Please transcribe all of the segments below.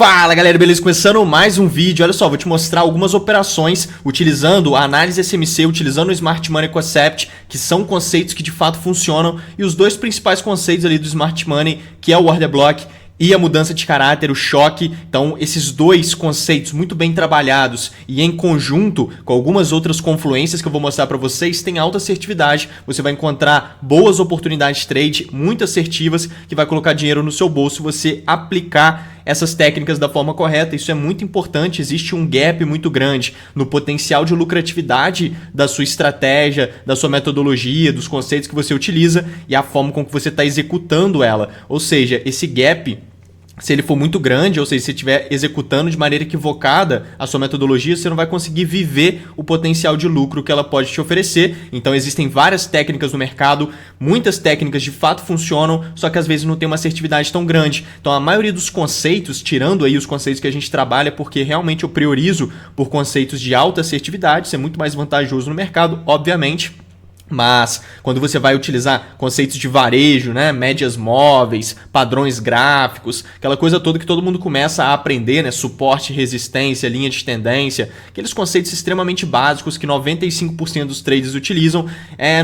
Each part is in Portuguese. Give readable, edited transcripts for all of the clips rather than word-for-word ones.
Fala galera, beleza? Começando mais um vídeo. Olha só, vou te mostrar algumas operações utilizando a análise SMC, utilizando o Smart Money Concept, que são conceitos que de fato funcionam, e os dois principais conceitos ali do Smart Money, que é o Order Block e a mudança de caráter, o choque. Então esses dois conceitos muito bem trabalhados e em conjunto com algumas outras confluências que eu vou mostrar para vocês, tem alta assertividade. Você vai encontrar boas oportunidades de trade, muito assertivas, que vai colocar dinheiro no seu bolso se você aplicar essas técnicas da forma correta. Isso é muito importante. Existe um gap muito grande no potencial de lucratividade da sua estratégia, da sua metodologia, dos conceitos que você utiliza e a forma com que você está executando ela. Ou seja, esse gap, se ele for muito grande, ou seja, se você estiver executando de maneira equivocada a sua metodologia, você não vai conseguir viver o potencial de lucro que ela pode te oferecer. Então existem várias técnicas no mercado, muitas técnicas de fato funcionam, só que às vezes não tem uma assertividade tão grande. Então a maioria dos conceitos, tirando aí os conceitos que a gente trabalha, porque realmente eu priorizo por conceitos de alta assertividade, isso é muito mais vantajoso no mercado, obviamente. Mas quando você vai utilizar conceitos de varejo, né, médias móveis, padrões gráficos, aquela coisa toda que todo mundo começa a aprender, né, suporte, resistência, linha de tendência, aqueles conceitos extremamente básicos que 95% dos traders utilizam,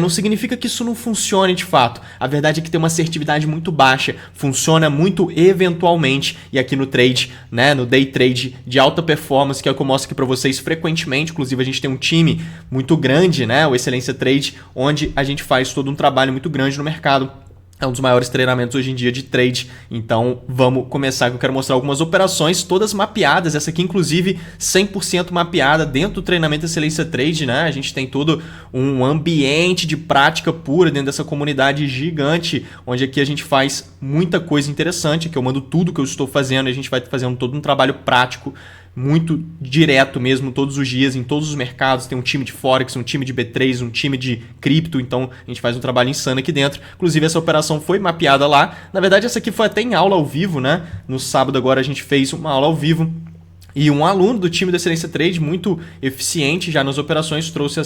não significa que isso não funcione de fato. A verdade é que tem uma assertividade muito baixa, funciona muito eventualmente, e aqui no trade, né, no day trade de alta performance, que é o que eu mostro aqui para vocês frequentemente. Inclusive a gente tem um time muito grande, né, o Excelência Trade, onde a gente faz todo um trabalho muito grande no mercado. É um dos maiores treinamentos hoje em dia de trade. Então vamos começar, que eu quero mostrar algumas operações todas mapeadas. Essa aqui inclusive 100% mapeada dentro do treinamento Excelência Trade, né? A gente tem todo um ambiente de prática pura dentro dessa comunidade gigante, onde aqui a gente faz muita coisa interessante, que eu mando tudo que eu estou fazendo e a gente vai fazendo todo um trabalho prático, muito direto mesmo, todos os dias, em todos os mercados. Tem um time de Forex, um time de B3, um time de cripto, então a gente faz um trabalho insano aqui dentro. Inclusive essa operação foi mapeada lá. Na verdade essa aqui foi até em aula ao vivo, né? No sábado agora a gente fez uma aula ao vivo. E um aluno do time da Excelência Trade, muito eficiente já nas operações, trouxe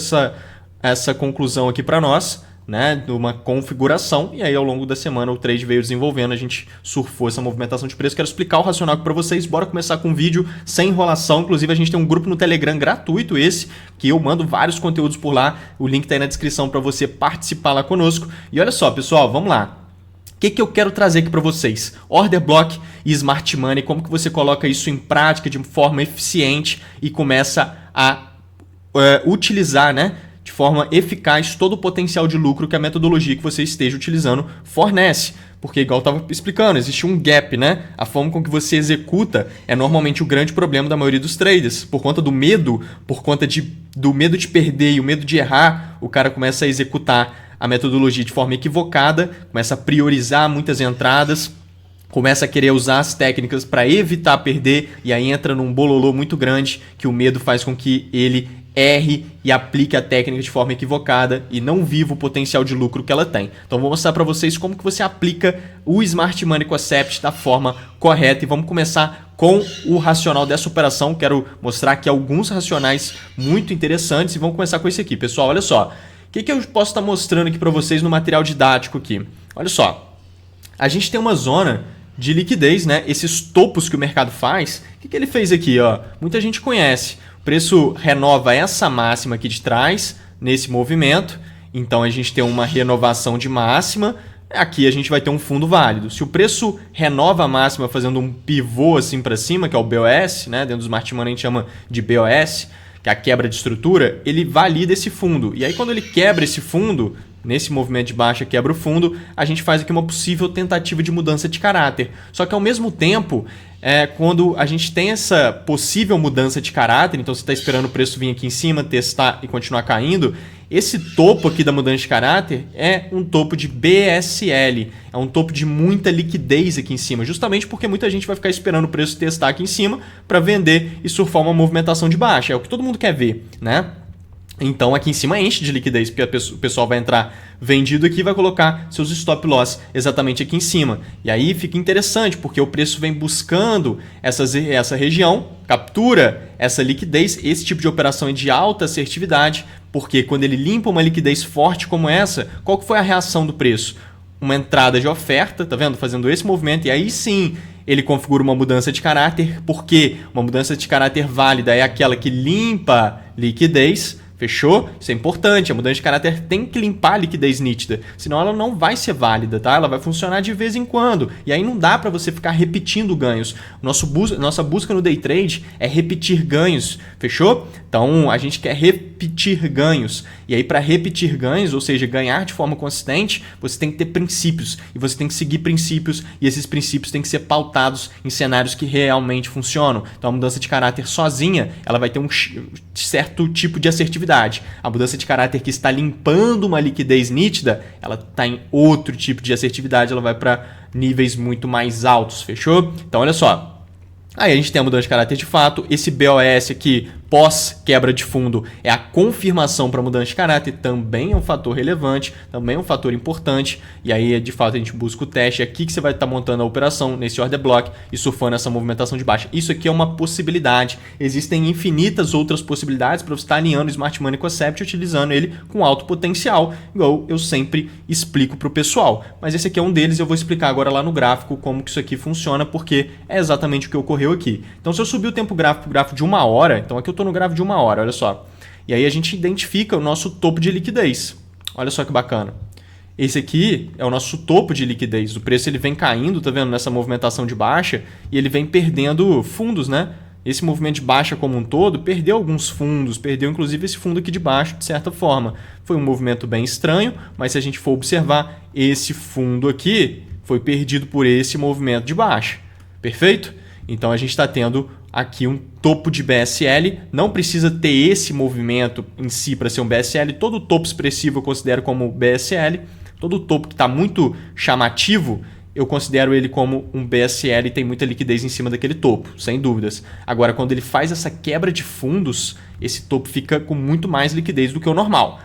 essa conclusão aqui para nós, né, de uma configuração, e aí ao longo da semana o trade veio desenvolvendo, a gente surfou essa movimentação de preço. Quero explicar o racional aqui para vocês. Bora começar com um vídeo sem enrolação. Inclusive a gente tem um grupo no Telegram gratuito, esse que eu mando vários conteúdos por lá, o link tá aí na descrição para você participar lá conosco. E olha só pessoal, vamos lá. O que eu quero trazer aqui para vocês? Order Block e Smart Money, como que você coloca isso em prática de forma eficiente e começa a utilizar, né, de forma eficaz todo o potencial de lucro que a metodologia que você esteja utilizando fornece. Porque, igual eu estava explicando, existe um gap, né? A forma com que você executa é normalmente o grande problema da maioria dos traders. Por conta do medo, por conta do medo de perder e o medo de errar, o cara começa a executar a metodologia de forma equivocada, começa a priorizar muitas entradas, começa a querer usar as técnicas para evitar perder, e aí entra num bololô muito grande que o medo faz com que ele erre e aplique a técnica de forma equivocada e não viva o potencial de lucro que ela tem. Então vou mostrar para vocês como que você aplica o Smart Money Concept da forma correta, e vamos começar com o racional dessa operação. Quero mostrar aqui alguns racionais muito interessantes e vamos começar com esse aqui. Pessoal, olha só, o que eu posso estar mostrando aqui para vocês no material didático aqui. Olha só, a gente tem uma zona de liquidez, né? Esses topos que o mercado faz, o que ele fez aqui, ó? Muita gente conhece. O preço renova essa máxima aqui de trás, nesse movimento. Então a gente tem uma renovação de máxima. Aqui a gente vai ter um fundo válido. Se o preço renova a máxima fazendo um pivô assim para cima, que é o BOS, né? Dentro do Smart Money a gente chama de BOS, que é a quebra de estrutura, ele valida esse fundo. E aí quando ele quebra esse fundo, nesse movimento de baixa quebra o fundo, a gente faz aqui uma possível tentativa de mudança de caráter. Só que ao mesmo tempo, quando a gente tem essa possível mudança de caráter, então você está esperando o preço vir aqui em cima, testar e continuar caindo, esse topo aqui da mudança de caráter é um topo de BSL, é um topo de muita liquidez aqui em cima, justamente porque muita gente vai ficar esperando o preço testar aqui em cima para vender e surfar uma movimentação de baixa. É o que todo mundo quer ver, né? Então aqui em cima enche de liquidez, porque o pessoal vai entrar vendido aqui e vai colocar seus stop loss exatamente aqui em cima. E aí fica interessante, porque o preço vem buscando essa região, captura essa liquidez. Esse tipo de operação é de alta assertividade, porque quando ele limpa uma liquidez forte como essa, qual que foi a reação do preço? uma entrada de oferta, tá vendo? Fazendo esse movimento, e aí sim ele configura uma mudança de caráter, porque uma mudança de caráter válida é aquela que limpa liquidez. Fechou? Isso é importante. A mudança de caráter tem que limpar a liquidez nítida, senão ela não vai ser válida, tá? Ela vai funcionar de vez em quando. E aí não dá para você ficar repetindo ganhos. Nossa busca no day trade é repetir ganhos. Fechou? Então a gente quer repetir ganhos. E aí para repetir ganhos, ou seja, ganhar de forma consistente, você tem que ter princípios. E você tem que seguir princípios. E esses princípios têm que ser pautados em cenários que realmente funcionam. Então a mudança de caráter sozinha, ela vai ter um certo tipo de assertividade. A mudança de caráter que está limpando uma liquidez nítida, ela está em outro tipo de assertividade, ela vai para níveis muito mais altos, fechou? Então olha só, aí a gente tem a mudança de caráter de fato, esse BOS aqui, pós quebra de fundo, é a confirmação para mudança de caráter, também é um fator relevante, também é um fator importante, e aí de fato a gente busca o teste, é aqui que você vai estar montando a operação, nesse order block e surfando essa movimentação de baixa. Isso aqui é uma possibilidade, existem infinitas outras possibilidades para você estar alinhando o Smart Money com a Cept, utilizando ele com alto potencial, igual eu sempre explico para o pessoal, mas esse aqui é um deles, eu vou explicar agora lá no gráfico como que isso aqui funciona, porque é exatamente o que ocorreu aqui. Então se eu subir o tempo gráfico para o gráfico de 1 hora, então aqui eu estou no gráfico de 1 hora, olha só. E aí a gente identifica o nosso topo de liquidez. Olha só que bacana. Esse aqui é o nosso topo de liquidez. O preço ele vem caindo, tá vendo? Nessa movimentação de baixa e ele vem perdendo fundos, né? Esse movimento de baixa como um todo perdeu alguns fundos, perdeu inclusive esse fundo aqui de baixo, de certa forma. Foi um movimento bem estranho, mas se a gente for observar, esse fundo aqui foi perdido por esse movimento de baixa. Perfeito? Então a gente está tendo aqui um topo de BSL, não precisa ter esse movimento em si para ser um BSL, todo topo expressivo eu considero como BSL, todo topo que está muito chamativo, eu considero ele como um BSL e tem muita liquidez em cima daquele topo, sem dúvidas. Agora, quando ele faz essa quebra de fundos, esse topo fica com muito mais liquidez do que o normal.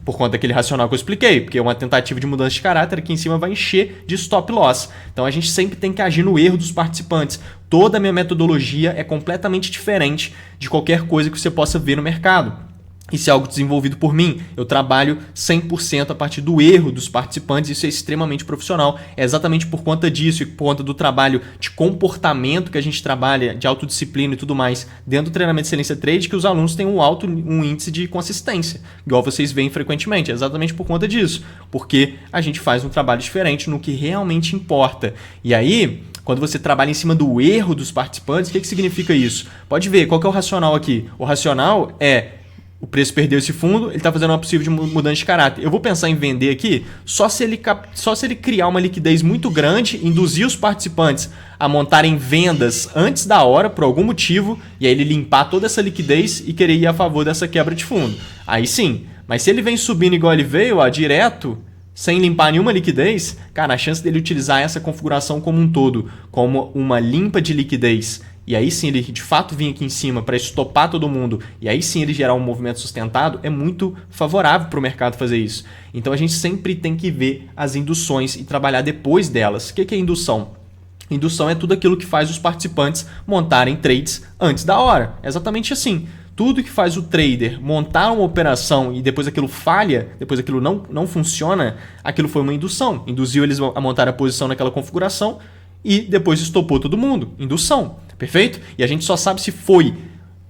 Por conta daquele racional que eu expliquei, porque é uma tentativa de mudança de caráter aqui em cima vai encher de stop loss. Então a gente sempre tem que agir no erro dos participantes. Toda a minha metodologia é completamente diferente de qualquer coisa que você possa ver no mercado. Isso é algo desenvolvido por mim. Eu trabalho 100% a partir do erro dos participantes. Isso é extremamente profissional. É exatamente por conta disso e por conta do trabalho de comportamento que a gente trabalha, de autodisciplina e tudo mais, dentro do treinamento de excelência trade, que os alunos têm um índice de consistência, igual vocês veem frequentemente. É exatamente por conta disso. Porque a gente faz um trabalho diferente no que realmente importa. E aí, quando você trabalha em cima do erro dos participantes, o que significa isso? Pode ver, qual que é o racional aqui? O racional é: o preço perdeu esse fundo, ele está fazendo uma possível de mudança de caráter. Eu vou pensar em vender aqui só se ele criar uma liquidez muito grande, induzir os participantes a montarem vendas antes da hora, por algum motivo, e aí ele limpar toda essa liquidez e querer ir a favor dessa quebra de fundo. Aí sim, mas se ele vem subindo igual ele veio, ó, direto, sem limpar nenhuma liquidez, cara, a chance dele utilizar essa configuração como um todo, como uma limpa de liquidez, e aí sim ele de fato vir aqui em cima para estopar todo mundo, e aí sim ele gerar um movimento sustentado, é muito favorável para o mercado fazer isso. Então a gente sempre tem que ver as induções e trabalhar depois delas. O que é indução? Indução é tudo aquilo que faz os participantes montarem trades antes da hora. É exatamente assim. Tudo que faz o trader montar uma operação e depois aquilo falha, depois aquilo não funciona, aquilo foi uma indução. Induziu eles a montar a posição naquela configuração e depois estopou todo mundo. Indução. Perfeito? E a gente só sabe se foi,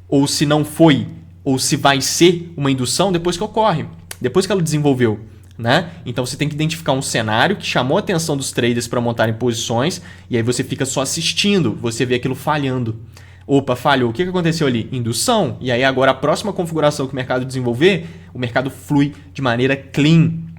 ou se não foi, ou se vai ser uma indução depois que ocorre, depois que ela desenvolveu. Né? Então você tem que identificar um cenário que chamou a atenção dos traders para montarem posições, e aí você fica só assistindo, você vê aquilo falhando. Opa, falhou. O que aconteceu ali? Indução. E aí agora a próxima configuração que o mercado desenvolver, o mercado flui de maneira clean.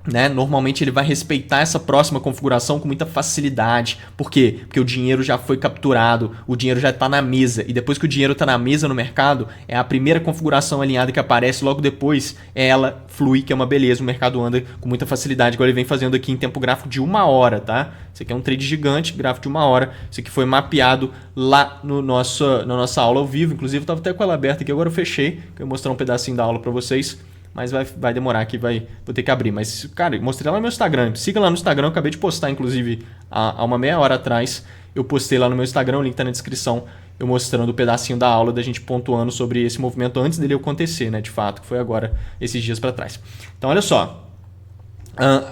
Né? Normalmente ele vai respeitar essa próxima configuração com muita facilidade. Por quê? Porque o dinheiro já foi capturado, o dinheiro já está na mesa. E depois que o dinheiro está na mesa no mercado, é a primeira configuração alinhada que aparece, logo depois ela flui, que é uma beleza. O mercado anda com muita facilidade, igual ele vem fazendo aqui em tempo gráfico de 1 hora. Tá? Isso aqui é um trade gigante, gráfico de 1 hora. Isso aqui foi mapeado lá na nossa aula ao vivo. Inclusive eu estava até com ela aberta aqui, agora eu fechei. Eu vou mostrar um pedacinho da aula para vocês. Mas vai demorar aqui, vou ter que abrir. Mas, cara, mostrei lá no meu Instagram. Siga lá no Instagram, eu acabei de postar, inclusive, há uma meia hora atrás. Eu postei lá no meu Instagram, o link tá na descrição, eu mostrando o pedacinho da aula da gente pontuando sobre esse movimento antes dele acontecer, né, de fato, que foi agora, esses dias para trás. Então, olha só.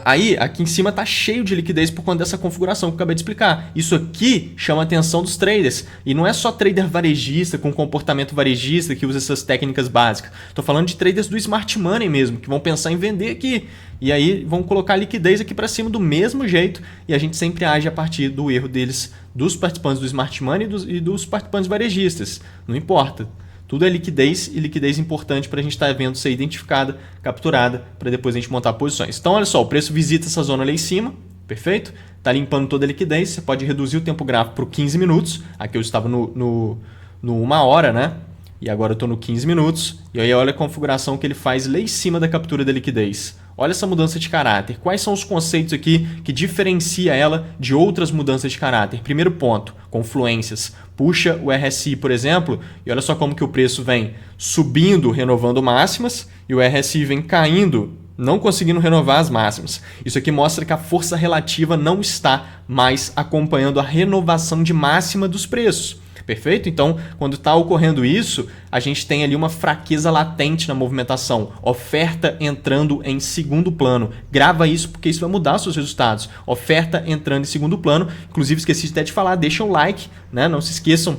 Aí, aqui em cima tá cheio de liquidez por conta dessa configuração que eu acabei de explicar. Isso aqui chama a atenção dos traders. E não é só trader varejista, com comportamento varejista, que usa essas técnicas básicas. Estou falando de traders do Smart Money mesmo, que vão pensar em vender aqui. E aí vão colocar liquidez aqui para cima do mesmo jeito. E a gente sempre age a partir do erro deles, dos participantes do Smart Money e dos participantes varejistas. Não importa. Tudo é liquidez e liquidez importante para a gente estar vendo ser identificada, capturada, para depois a gente montar posições. Então, olha só, o preço visita essa zona ali em cima, perfeito? Está limpando toda a liquidez, você pode reduzir o tempo gráfico para 15 minutos. Aqui eu estava no 1 hora, né? E agora eu estou no 15 minutos. E aí olha a configuração que ele faz lá em cima da captura da liquidez. Olha essa mudança de caráter. Quais são os conceitos aqui que diferencia ela de outras mudanças de caráter? Primeiro ponto, confluências. Puxa o RSI, por exemplo, e olha só como que o preço vem subindo, renovando máximas, e o RSI vem caindo, não conseguindo renovar as máximas. Isso aqui mostra que a força relativa não está mais acompanhando a renovação de máxima dos preços. Perfeito? Então, quando está ocorrendo isso, a gente tem ali uma fraqueza latente na movimentação, oferta entrando em segundo plano. Grava isso porque isso vai mudar os seus resultados. Oferta entrando em segundo plano. Inclusive, esqueci até de falar, deixa o like, né? Não se esqueçam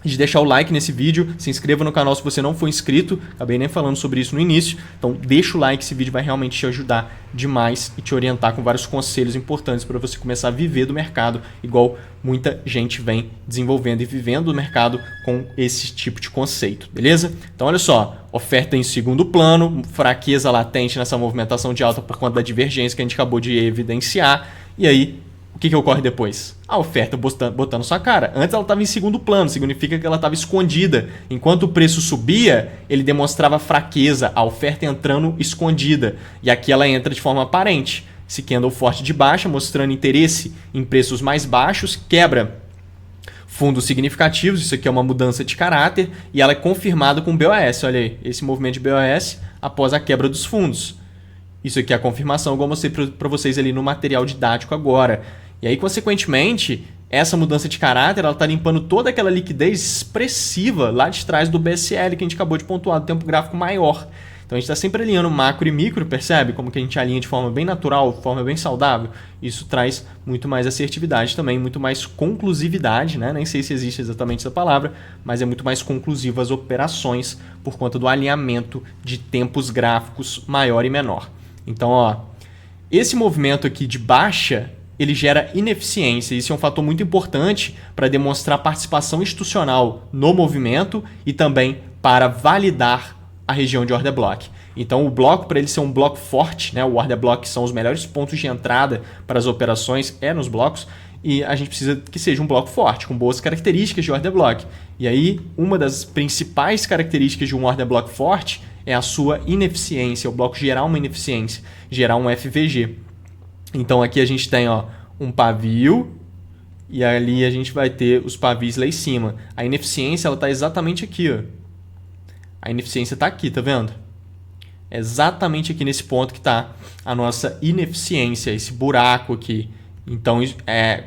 de deixar o like nesse vídeo, se inscreva no canal se você não for inscrito, acabei nem falando sobre isso no início, então deixa o like, esse vídeo vai realmente te ajudar demais e te orientar com vários conselhos importantes para você começar a viver do mercado, igual muita gente vem desenvolvendo e vivendo do mercado com esse tipo de conceito, beleza? Então olha só, oferta em segundo plano, fraqueza latente nessa movimentação de alta por conta da divergência que a gente acabou de evidenciar, e aí o que ocorre depois? A oferta botando sua cara. Antes ela estava em segundo plano, significa que ela estava escondida. Enquanto o preço subia, ele demonstrava fraqueza, a oferta entrando escondida. E aqui ela entra de forma aparente. Esse candle forte de baixa, mostrando interesse em preços mais baixos, quebra fundos significativos, isso aqui é uma mudança de caráter, e ela é confirmada com BOS. Olha aí, esse movimento de BOS após a quebra dos fundos. Isso aqui é a confirmação, igual eu mostrei para vocês ali no material didático agora. E aí, consequentemente, essa mudança de caráter está limpando toda aquela liquidez expressiva lá de trás do BSL que a gente acabou de pontuar, do tempo gráfico maior. Então, a gente está sempre alinhando macro e micro, percebe? Como que a gente alinha de forma bem natural, de forma bem saudável. Isso traz muito mais assertividade também, muito mais conclusividade, né? Nem sei se existe exatamente essa palavra, mas é muito mais conclusivo as operações por conta do alinhamento de tempos gráficos maior e menor. Então, ó, esse movimento aqui de baixa, ele gera ineficiência. Isso é um fator muito importante para demonstrar participação institucional no movimento e também para validar a região de order block. Então, o bloco, para ele ser um bloco forte, né, o order block são os melhores pontos de entrada para as operações, nos blocos, e a gente precisa que seja um bloco forte, com boas características de order block. E aí, uma das principais características de um order block forte é a sua ineficiência, o bloco gerar uma ineficiência, gerar um FVG. Então aqui a gente tem, ó, um pavio e ali a gente vai ter os pavios lá em cima. A ineficiência está exatamente aqui. Ó. A ineficiência está aqui, tá vendo? É exatamente aqui nesse ponto que está a nossa ineficiência, esse buraco aqui. Então,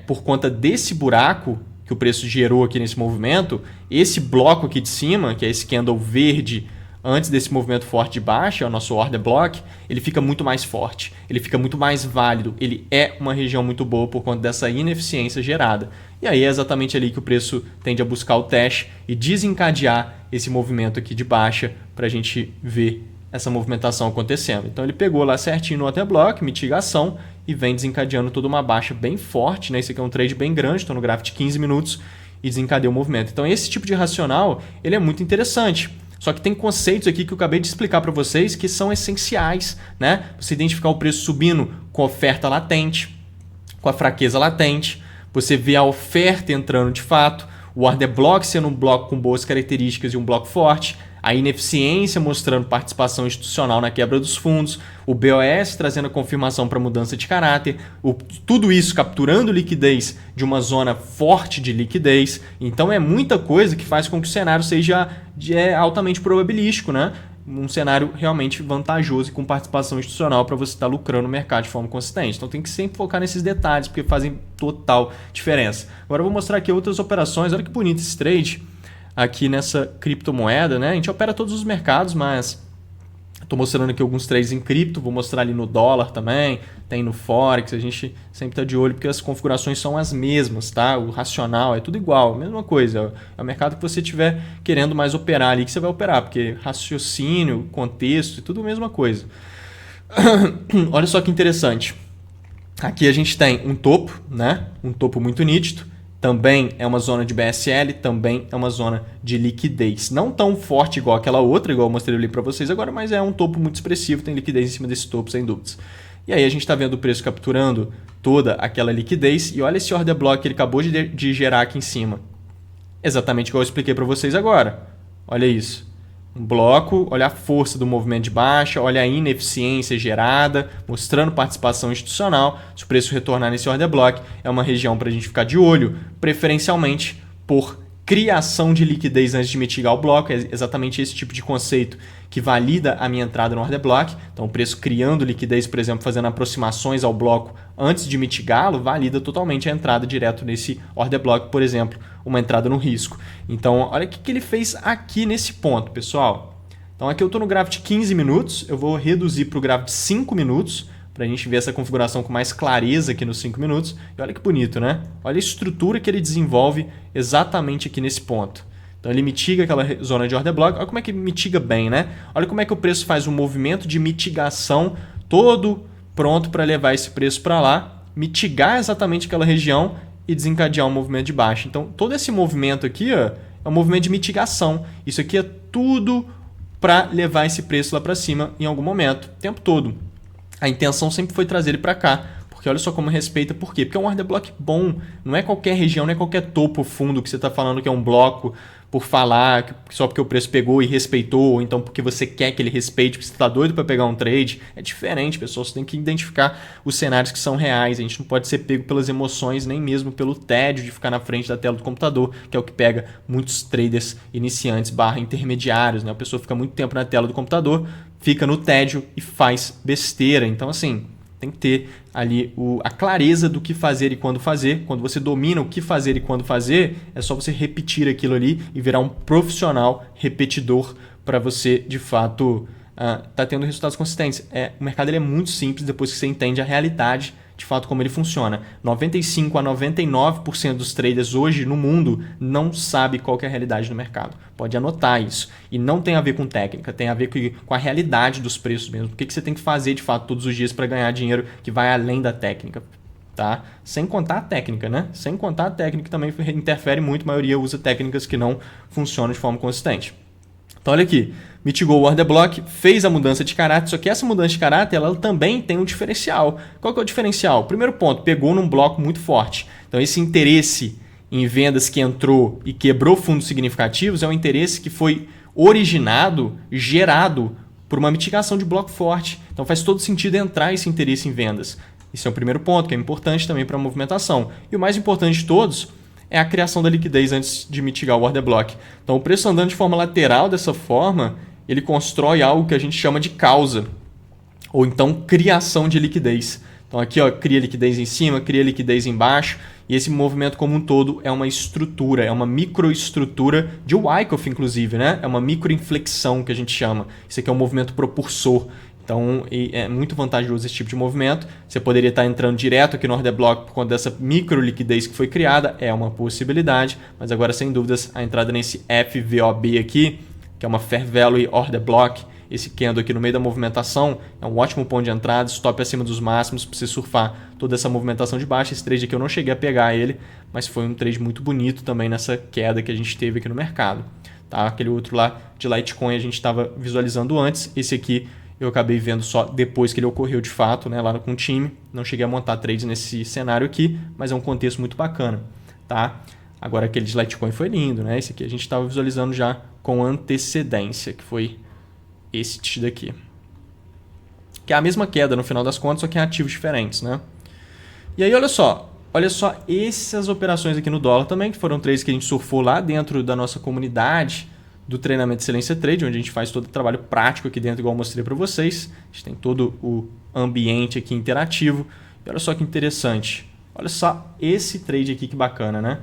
por conta desse buraco que o preço gerou aqui nesse movimento, esse bloco aqui de cima, que é esse candle verde, antes desse movimento forte de baixa, é o nosso order block, ele fica muito mais forte, ele fica muito mais válido, ele é uma região muito boa por conta dessa ineficiência gerada. E aí é exatamente ali que o preço tende a buscar o teste e desencadear esse movimento aqui de baixa para a gente ver essa movimentação acontecendo. Então ele pegou lá certinho no order block, mitigação, e vem desencadeando toda uma baixa bem forte, né? Esse aqui é um trade bem grande, estou no gráfico de 15 minutos e desencadeia o movimento. Então esse tipo de racional ele é muito interessante. Só que tem conceitos aqui que eu acabei de explicar para vocês que são essenciais, né? Você identificar o preço subindo com a oferta latente, com a fraqueza latente, você vê a oferta entrando de fato, o order block sendo um bloco com boas características e um bloco forte, a ineficiência mostrando participação institucional na quebra dos fundos, o BOS trazendo a confirmação para mudança de caráter, tudo isso capturando liquidez de uma zona forte de liquidez. Então é muita coisa que faz com que o cenário seja altamente probabilístico, né? Um cenário realmente vantajoso e com participação institucional para você estar lucrando no mercado de forma consistente. Então tem que sempre focar nesses detalhes, porque fazem total diferença. Agora eu vou mostrar aqui outras operações. Olha que bonito esse trade aqui nessa criptomoeda, né? A gente opera todos os mercados, mas Estou mostrando aqui alguns trades em cripto, vou mostrar ali no dólar também, tem no Forex, a gente sempre está de olho porque as configurações são as mesmas, tá? O racional é tudo igual, mesma coisa. É o mercado que você estiver querendo mais operar ali que você vai operar, porque raciocínio, contexto, é tudo a mesma coisa. Olha só que interessante. Aqui a gente tem um topo, né? Um topo muito nítido. Também é uma zona de BSL, também é uma zona de liquidez. Não tão forte igual aquela outra, igual eu mostrei ali para vocês agora, mas é um topo muito expressivo, tem liquidez em cima desse topo, sem dúvidas. E aí a gente está vendo o preço capturando toda aquela liquidez. E olha esse order block que ele acabou de gerar aqui em cima. Exatamente igual eu expliquei para vocês agora. Olha isso. Um bloco, olha a força do movimento de baixa, olha a ineficiência gerada, mostrando participação institucional. Se o preço retornar nesse order block, é uma região para a gente ficar de olho, preferencialmente por criação de liquidez antes de mitigar o bloco. É exatamente esse tipo de conceito que valida a minha entrada no order block. Então, o preço criando liquidez, por exemplo, fazendo aproximações ao bloco antes de mitigá-lo, valida totalmente a entrada direto nesse order block, por exemplo, uma entrada no risco. Então, olha o que ele fez aqui nesse ponto, pessoal. Então, aqui eu estou no gráfico de 15 minutos, eu vou reduzir para o gráfico de 5 minutos, para a gente ver essa configuração com mais clareza aqui nos 5 minutos. E olha que bonito, né? Olha a estrutura que ele desenvolve exatamente aqui nesse ponto. Então ele mitiga aquela zona de order block. Olha como é que mitiga bem, né? Olha como é que o preço faz um movimento de mitigação todo pronto para levar esse preço para lá, mitigar exatamente aquela região e desencadear um movimento de baixa. Então todo esse movimento aqui ó, é um movimento de mitigação. Isso aqui é tudo para levar esse preço lá para cima em algum momento, o tempo todo. A intenção sempre foi trazer ele para cá. Porque olha só como respeita, por quê? Porque é um order block bom, não é qualquer região, não é qualquer topo fundo que você está falando que é um bloco por falar, só porque o preço pegou e respeitou, ou então porque você quer que ele respeite, porque você está doido para pegar um trade. É diferente, pessoal, você tem que identificar os cenários que são reais, a gente não pode ser pego pelas emoções, nem mesmo pelo tédio de ficar na frente da tela do computador, que é o que pega muitos traders iniciantes / intermediários, né? A pessoa fica muito tempo na tela do computador, fica no tédio e faz besteira. Então, assim, tem que ter ali a clareza do que fazer e quando fazer. Quando você domina o que fazer e quando fazer, é só você repetir aquilo ali e virar um profissional repetidor para você, de fato, tá tendo resultados consistentes. O mercado ele é muito simples depois que você entende a realidade, de fato, como ele funciona. 95% a 99% dos traders hoje no mundo não sabe qual que é a realidade do mercado. Pode anotar isso. E não tem a ver com técnica, tem a ver com a realidade dos preços mesmo. O que você tem que fazer, de fato, todos os dias para ganhar dinheiro que vai além da técnica. Tá? Sem contar a técnica, né? Sem contar a técnica também interfere muito. A maioria usa técnicas que não funcionam de forma consistente. Então, olha aqui. Mitigou o order block, fez a mudança de caráter, só que essa mudança de caráter ela também tem um diferencial. Qual que é o diferencial? Primeiro ponto, pegou num bloco muito forte. Então esse interesse em vendas que entrou e quebrou fundos significativos é um interesse que foi originado, gerado por uma mitigação de bloco forte. Então faz todo sentido entrar esse interesse em vendas. Esse é o primeiro ponto, que é importante também para a movimentação. E o mais importante de todos é a criação da liquidez antes de mitigar o order block. Então o preço andando de forma lateral dessa forma, ele constrói algo que a gente chama de causa, ou então criação de liquidez. Então aqui ó, cria liquidez em cima, cria liquidez embaixo, e esse movimento como um todo é uma estrutura, é uma microestrutura de Wyckoff, inclusive, né? É uma microinflexão que a gente chama. Isso aqui é um movimento propulsor. Então é muito vantajoso esse tipo de movimento. Você poderia estar entrando direto aqui no order block por conta dessa micro liquidez que foi criada, é uma possibilidade, mas agora sem dúvidas a entrada nesse FVOB aqui, que é uma Fair Value Order Block, esse candle aqui no meio da movimentação, é um ótimo ponto de entrada, stop acima dos máximos para você surfar toda essa movimentação de baixa. Esse trade aqui eu não cheguei a pegar ele, mas foi um trade muito bonito também nessa queda que a gente teve aqui no mercado. Tá? Aquele outro lá de Litecoin a gente estava visualizando antes, esse aqui eu acabei vendo só depois que ele ocorreu de fato, né, lá com o time. Não cheguei a montar trades nesse cenário aqui, mas é um contexto muito bacana. Tá? Agora aquele de Litecoin foi lindo, né? Esse aqui a gente estava visualizando já com antecedência, que foi esse daqui. Que é a mesma queda no final das contas, só que em ativos diferentes, né? E aí olha só essas operações aqui no dólar também, que foram trades que a gente surfou lá dentro da nossa comunidade do treinamento de excelência trade, onde a gente faz todo o trabalho prático aqui dentro, igual eu mostrei para vocês. A gente tem todo o ambiente aqui interativo. E olha só que interessante. Olha só esse trade aqui, que bacana, né?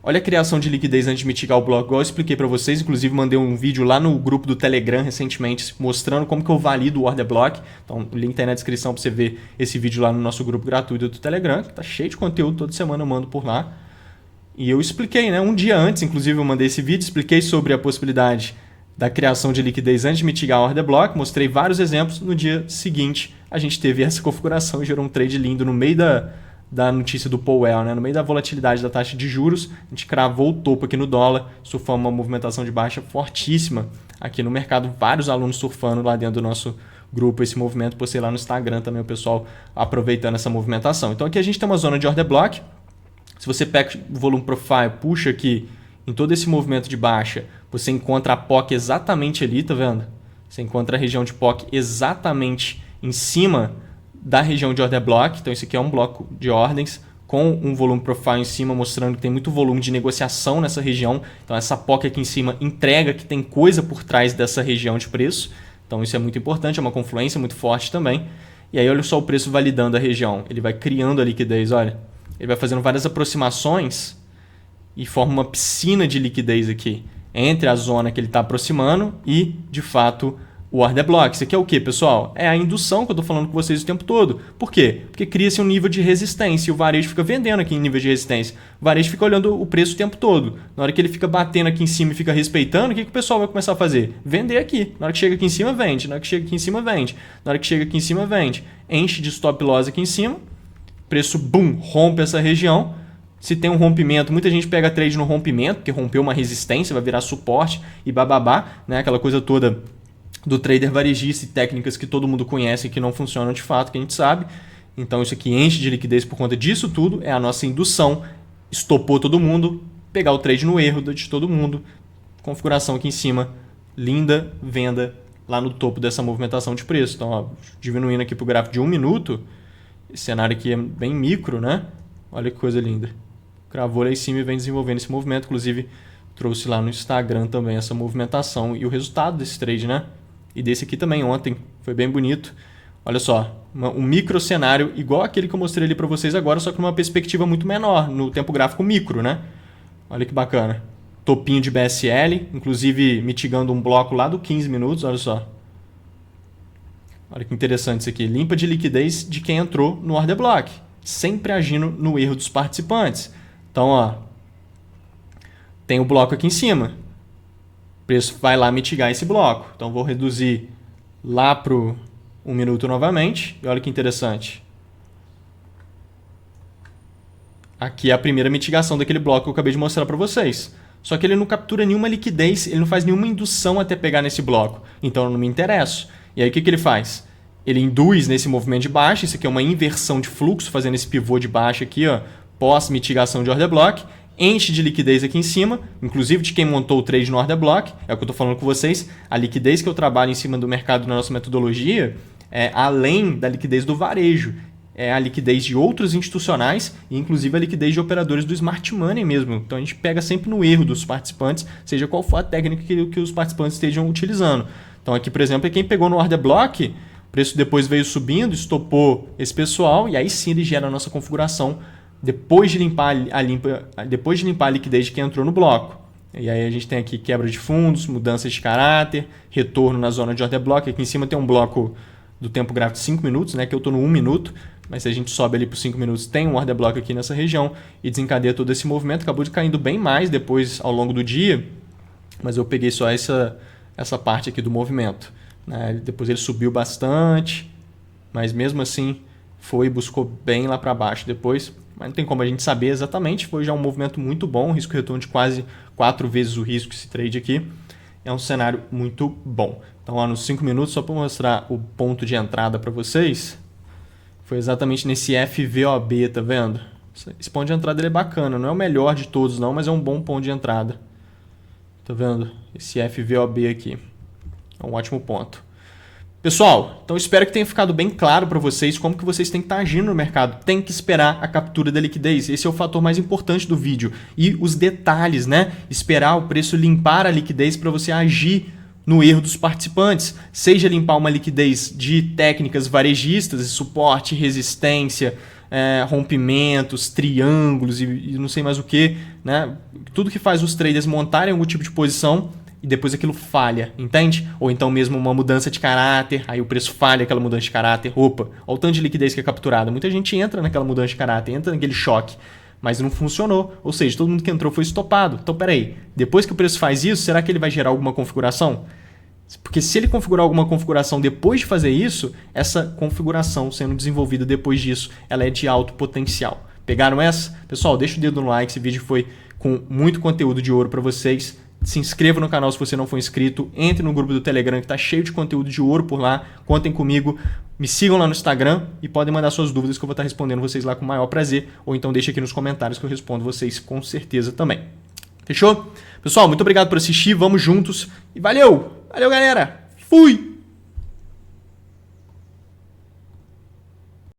Olha a criação de liquidez antes de mitigar o bloco, igual eu expliquei para vocês. Inclusive, mandei um vídeo lá no grupo do Telegram recentemente mostrando como que eu valido o order block. Então, o link tá aí na descrição para você ver esse vídeo lá no nosso grupo gratuito do Telegram, que tá cheio de conteúdo, toda semana eu mando por lá. E eu expliquei, né? Um dia antes, inclusive, eu mandei esse vídeo, expliquei sobre a possibilidade da criação de liquidez antes de mitigar o order block, mostrei vários exemplos. No dia seguinte, a gente teve essa configuração e gerou um trade lindo no meio da notícia do Powell, né? No meio da volatilidade da taxa de juros, a gente cravou o topo aqui no dólar, surfamos uma movimentação de baixa fortíssima aqui no mercado, vários alunos surfando lá dentro do nosso grupo esse movimento, postei lá no Instagram também o pessoal aproveitando essa movimentação. Então aqui a gente tem uma zona de order block, se você pega o volume profile, puxa aqui em todo esse movimento de baixa, você encontra a POC exatamente ali, tá vendo? Você encontra a região de POC exatamente em cima da região de order block. Então isso aqui é um bloco de ordens com um volume profile em cima, mostrando que tem muito volume de negociação nessa região. Então essa POC aqui em cima entrega que tem coisa por trás dessa região de preço. Então isso é muito importante, é uma confluência muito forte também. E aí olha só o preço validando a região. Ele vai criando a liquidez, olha. Ele vai fazendo várias aproximações e forma uma piscina de liquidez aqui entre a zona que ele está aproximando e, de fato, o order block. Isso aqui é o que, pessoal? É a indução que eu estou falando com vocês o tempo todo. Por quê? Porque cria-se um nível de resistência e o varejo fica vendendo aqui em nível de resistência. O varejo fica olhando o preço o tempo todo. Na hora que ele fica batendo aqui em cima e fica respeitando, o que o pessoal vai começar a fazer? Vender aqui. Na hora que chega aqui em cima, vende. Na hora que chega aqui em cima, vende. Na hora que chega aqui em cima, vende. Enche de stop loss aqui em cima. Preço, boom, rompe essa região. Se tem um rompimento, muita gente pega trade no rompimento, porque rompeu uma resistência, vai virar suporte e bababá, né? Aquela coisa toda do trader varejista e técnicas que todo mundo conhece e que não funcionam de fato, que a gente sabe. Então isso aqui enche de liquidez por conta disso tudo, é a nossa indução, estopou todo mundo, pegar o trade no erro de todo mundo, configuração aqui em cima, linda venda lá no topo dessa movimentação de preço. Então, ó, diminuindo aqui para o gráfico de 1 minuto, esse cenário aqui é bem micro, né? Olha que coisa linda. Cravou lá em cima e vem desenvolvendo esse movimento. Inclusive, trouxe lá no Instagram também essa movimentação e o resultado desse trade, né? E desse aqui também ontem. Foi bem bonito. Olha só, um micro cenário igual aquele que eu mostrei ali para vocês agora, só que numa perspectiva muito menor, no tempo gráfico micro, né? Olha que bacana. Topinho de BSL, inclusive mitigando um bloco lá do 15 minutos, olha só. Olha que interessante isso aqui. Limpa de liquidez de quem entrou no order block. Sempre agindo no erro dos participantes. Então, ó, tem o bloco aqui em cima. O preço vai lá mitigar esse bloco. Então, vou reduzir lá para o 1 minuto novamente. E olha que interessante. Aqui é a primeira mitigação daquele bloco que eu acabei de mostrar para vocês. Só que ele não captura nenhuma liquidez, ele não faz nenhuma indução até pegar nesse bloco. Então, eu não me interesso. E aí, o que ele faz? Ele induz nesse movimento de baixa. Isso aqui é uma inversão de fluxo, fazendo esse pivô de baixa aqui, ó, pós-mitigação de order block, enche de liquidez aqui em cima, inclusive de quem montou o trade no order block, é o que eu estou falando com vocês, a liquidez que eu trabalho em cima do mercado na nossa metodologia é além da liquidez do varejo, é a liquidez de outros institucionais e inclusive a liquidez de operadores do Smart Money mesmo. Então a gente pega sempre no erro dos participantes, seja qual for a técnica que os participantes estejam utilizando. Então aqui, por exemplo, é quem pegou no order block, o preço depois veio subindo, estopou esse pessoal e aí sim ele gera a nossa configuração depois de limpar a liquidez de quem entrou no bloco. E aí a gente tem aqui quebra de fundos, mudanças de caráter, retorno na zona de order block. Aqui em cima tem um bloco do tempo gráfico de 5 minutos, né, que eu estou no 1 minuto, mas se a gente sobe ali para os 5 minutos, tem um order block aqui nessa região e desencadeia todo esse movimento. Acabou de caindo bem mais depois ao longo do dia, mas eu peguei só essa parte aqui do movimento, né? Depois ele subiu bastante, mas mesmo assim foi e buscou bem lá para baixo depois. Mas não tem como a gente saber exatamente, foi já um movimento muito bom, risco retorno de quase 4 vezes o risco esse trade aqui. É um cenário muito bom. Então lá nos 5 minutos, só para mostrar o ponto de entrada para vocês, foi exatamente nesse FVOB, tá vendo? Esse ponto de entrada ele é bacana, não é o melhor de todos não, mas é um bom ponto de entrada. Tá vendo? Esse FVOB aqui é um ótimo ponto. Pessoal, então espero que tenha ficado bem claro para vocês como que vocês têm que estar agindo no mercado. Tem que esperar a captura da liquidez. Esse é o fator mais importante do vídeo. E os detalhes, né? Esperar o preço limpar a liquidez para você agir no erro dos participantes. Seja limpar uma liquidez de técnicas varejistas, suporte, resistência, rompimentos, triângulos e não sei mais o que, né? Tudo que faz os traders montarem algum tipo de posição e depois aquilo falha, entende? Ou então mesmo uma mudança de caráter, aí o preço falha aquela mudança de caráter, opa, olha o tanto de liquidez que é capturada. Muita gente entra naquela mudança de caráter, entra naquele choque, mas não funcionou. Ou seja, todo mundo que entrou foi estopado. Então, peraí, depois que o preço faz isso, será que ele vai gerar alguma configuração? Porque se ele configurar alguma configuração depois de fazer isso, essa configuração sendo desenvolvida depois disso, ela é de alto potencial. Pegaram essa? Pessoal, deixa o dedo no like, esse vídeo foi com muito conteúdo de ouro para vocês. Se inscreva no canal se você não for inscrito, entre no grupo do Telegram que está cheio de conteúdo de ouro por lá, contem comigo, me sigam lá no Instagram e podem mandar suas dúvidas que eu vou estar respondendo vocês lá com o maior prazer, ou então deixa aqui nos comentários que eu respondo vocês com certeza também. Fechou? Pessoal, muito obrigado por assistir, vamos juntos e valeu! Valeu, galera! Fui!